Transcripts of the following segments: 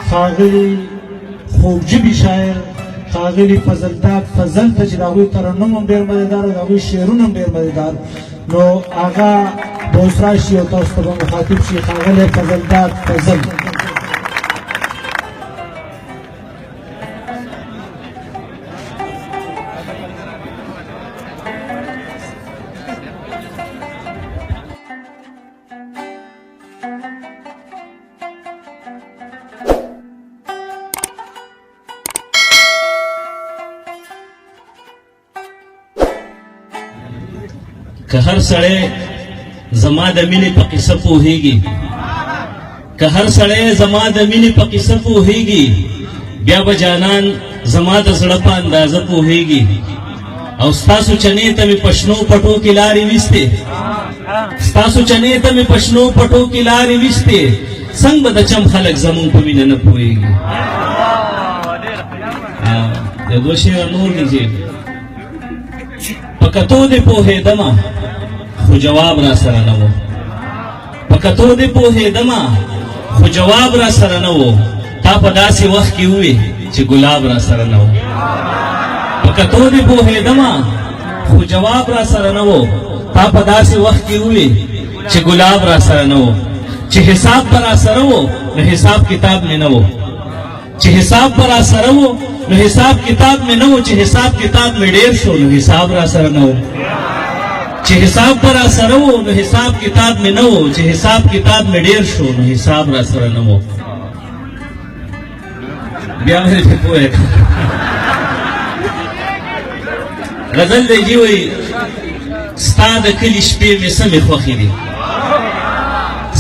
ښاغلي خوږژبي شاعر ښاغلي فضلداد فضل ته چې د هغوی ترنم هم ډېر مزېدار او د هغوی شعرونه هم ډېر مزېدار نو هغه به اوس راشي او تاسو ته به مخاطب شي ښاغلی فضلداد فضل که هر سړی زما د مینې په قصه پوهیږي که هر سړی زما د مینې په قصه پوهیږي بیا به جانان زما د زړه په اندازه پوهیږي او ستاسو چنې ته مې په شنو پټو کې لارې ویستې ستاسو چنې ته مې په شنو پټو کې لارې ویستې څنګه به د چم خلک زمونږ په مینه نه پوهیږي د دوه شعره نور دي چې په کتو دې پوهېدمه خو جواب را سره نه و په کتو دې پوهېدمه خو جواب را سره نه و تا په داسې وخت کې ووې چې ګلاب را سره نه و په کتو دې پوهېدمه خو جواب را سره نه و تا په داسې وخت کې ووې چې ګلاب را سره نه و چې حساب به را سره و نو حساب کتاب مې نه و چې حساب به را سره و نو حساب کتاب مې نه و چې حساب کتاب مې ډېر شو نو حساب را سره نه و چې حساب به را سره و نو حساب کتاب مې نه و چې حساب کتاب مې ډېر شو نو حساب را سره نه و بیا مې پې پوهه غزل دی جي وایي ستا د کلي شپې مې سمې خوښې دي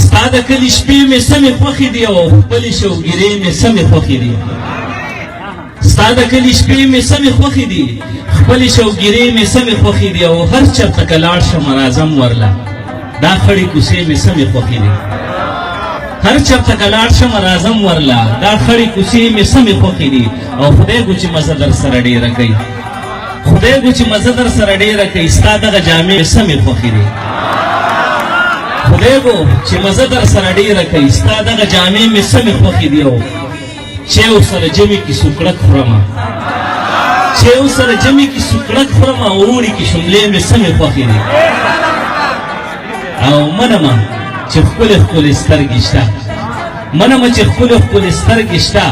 ستا د کلي شپې مې سمې خوښې دي او خپلې شوګیرې مې سمې خوښې دي ستا د کلي شپې مې سمې خوښې دي خپلې شوګیرې مې سمې خوښې دي او هر چېرته که لاړ شم راځم ورله دا خړې کوڅې مې سمې خوښې دي هر چېرته که لاړ شم راځم ورله دا خړې کوڅې مې سمې خوښې دي او خدای ګو چې مزه در سره ډېره کوي خدای ګو چې مزه در سره ډېره کوي ستا دغه جامې مې سمې خوښې دي خدای ګو چې مزه در سره ډېره کوي ستا دغه جامې مې سمې خوښې دي او چې یو سره جمع کې سوکړک خورمه چې یو سره جمع کې سوکړک خورمه او اوړي کې شملې مې سمې خوښې دي او منمه چې ښکلې ښکلې سترګې شته منمه چې ښکلې ښکلې سترګې شته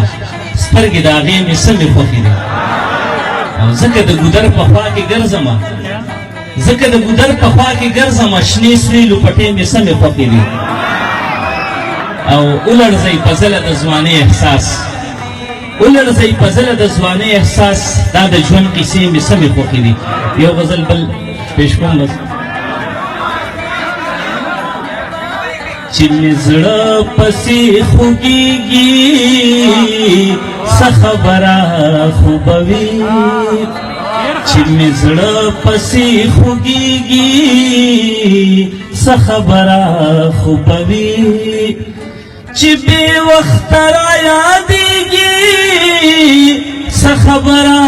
سترګې د هغې مې سمې خوښې دي او ځکه د ګودر په خوا کې ګرځمه ځکه د ګودر په خوا کې ګرځمه شنې سرې لوپټې مې سمې خوښې دي او ولړزئ په زله د ځوانۍ احساس ولړزئ په زله د ځوانۍ احساس دا د ژوند کیسې مې سمې خوښې دي یو غزل بل پیش کوم بس چې مې زړه پسې خوږېږي څه خبره خو به وي چې مې زړه پسې خوږېږي څه خبره خو به وي چې بې وخته را یادېږي څه خبره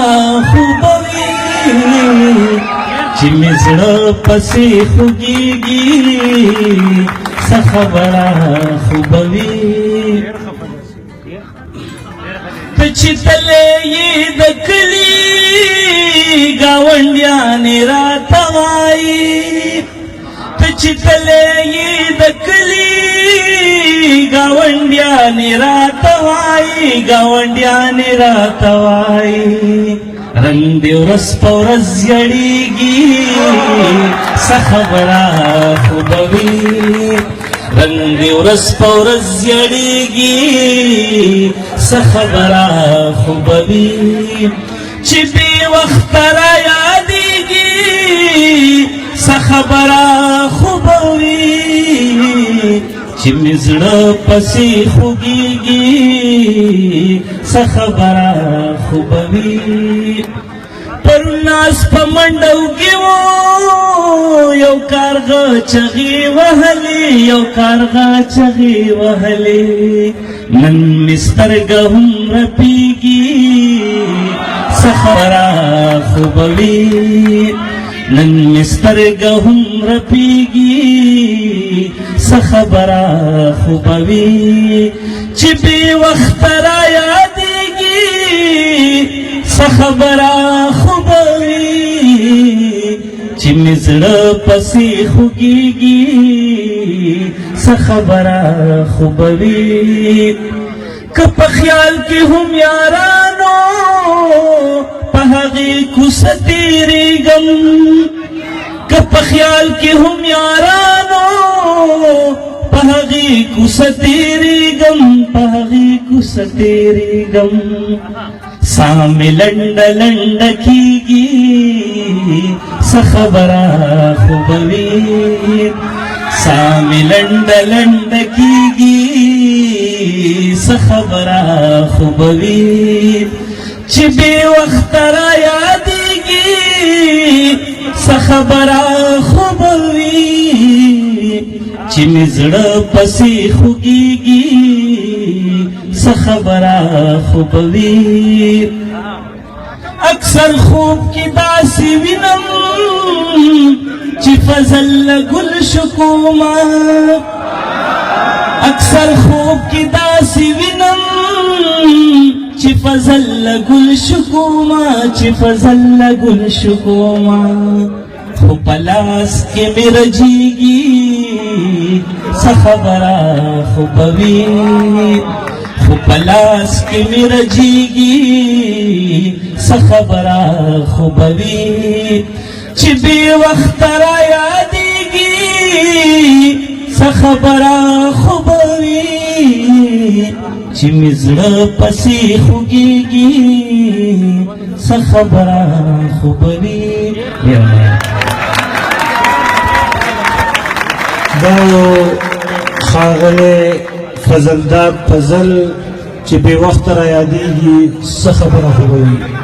خو به وي چې مې زړه پسې خوږېږي څه خبره خو به وي ته چې تلې یې د کلي ګاونډیانې راته وایي ته چې تلې یې د کلي ګاونډیانې راته وایي ګاونډیانې راته وایي رنګ دې ورځ په ورځ زیړېږي څه خبره خو به وي رنګ دې ورځ په ورځ زیړېږي څه خبره خو به وي چې بې وخته را یادېږي څه خبره خو به وي چې مې زړه پسې خوږېږي څه خبره خو به وي پرون ناز په منډو کې وو یو کارغه چغې وهلې یو کارغه چغې وهلې نن مې سترګه هم رپېږي څه خبره خو به وي نن مې سترګه هم رپېږي څه خبره خو به وي چې بې وخته را یادېږي څه خبره خو به وي چې مې زړه پسې خوږېږي څه خبره خو به وي که په خیال کې هم یارانو په هغې کوڅه تېرېږم که په خیال کې هم یارانو په هغې کوڅه تېرېږم په هغې کوڅه تېرېږم ساه مې لنډه لنډه کېږي څه خبره خو به وي ساه مې لنډه لنډه کېږي څه خبره خو به وي چې بې وخته را یادېږي څه خبره خو به وي چې مې زړه پسې خوږېږي څه خبره خو به وي اکثر خوب کې داسې وینم چې فضل له ګل شکوما اکثر خوب کې داسې وینم چې فضل له ګل شکوما چې فضل له ګل شکوما خو په لاس کې مې رجېږي څه خبره خو به وي خو په لاس کې مې رجېږي څه خبره خو به وي چې بې وخته را یادېږي څه خبره خو به وي چې مې زړه پسې خوږېږي څه خبره خو به وي دا یو ښاغلی فضلدار فضل چې بې وخته را یادېږي څه خبره خو به وي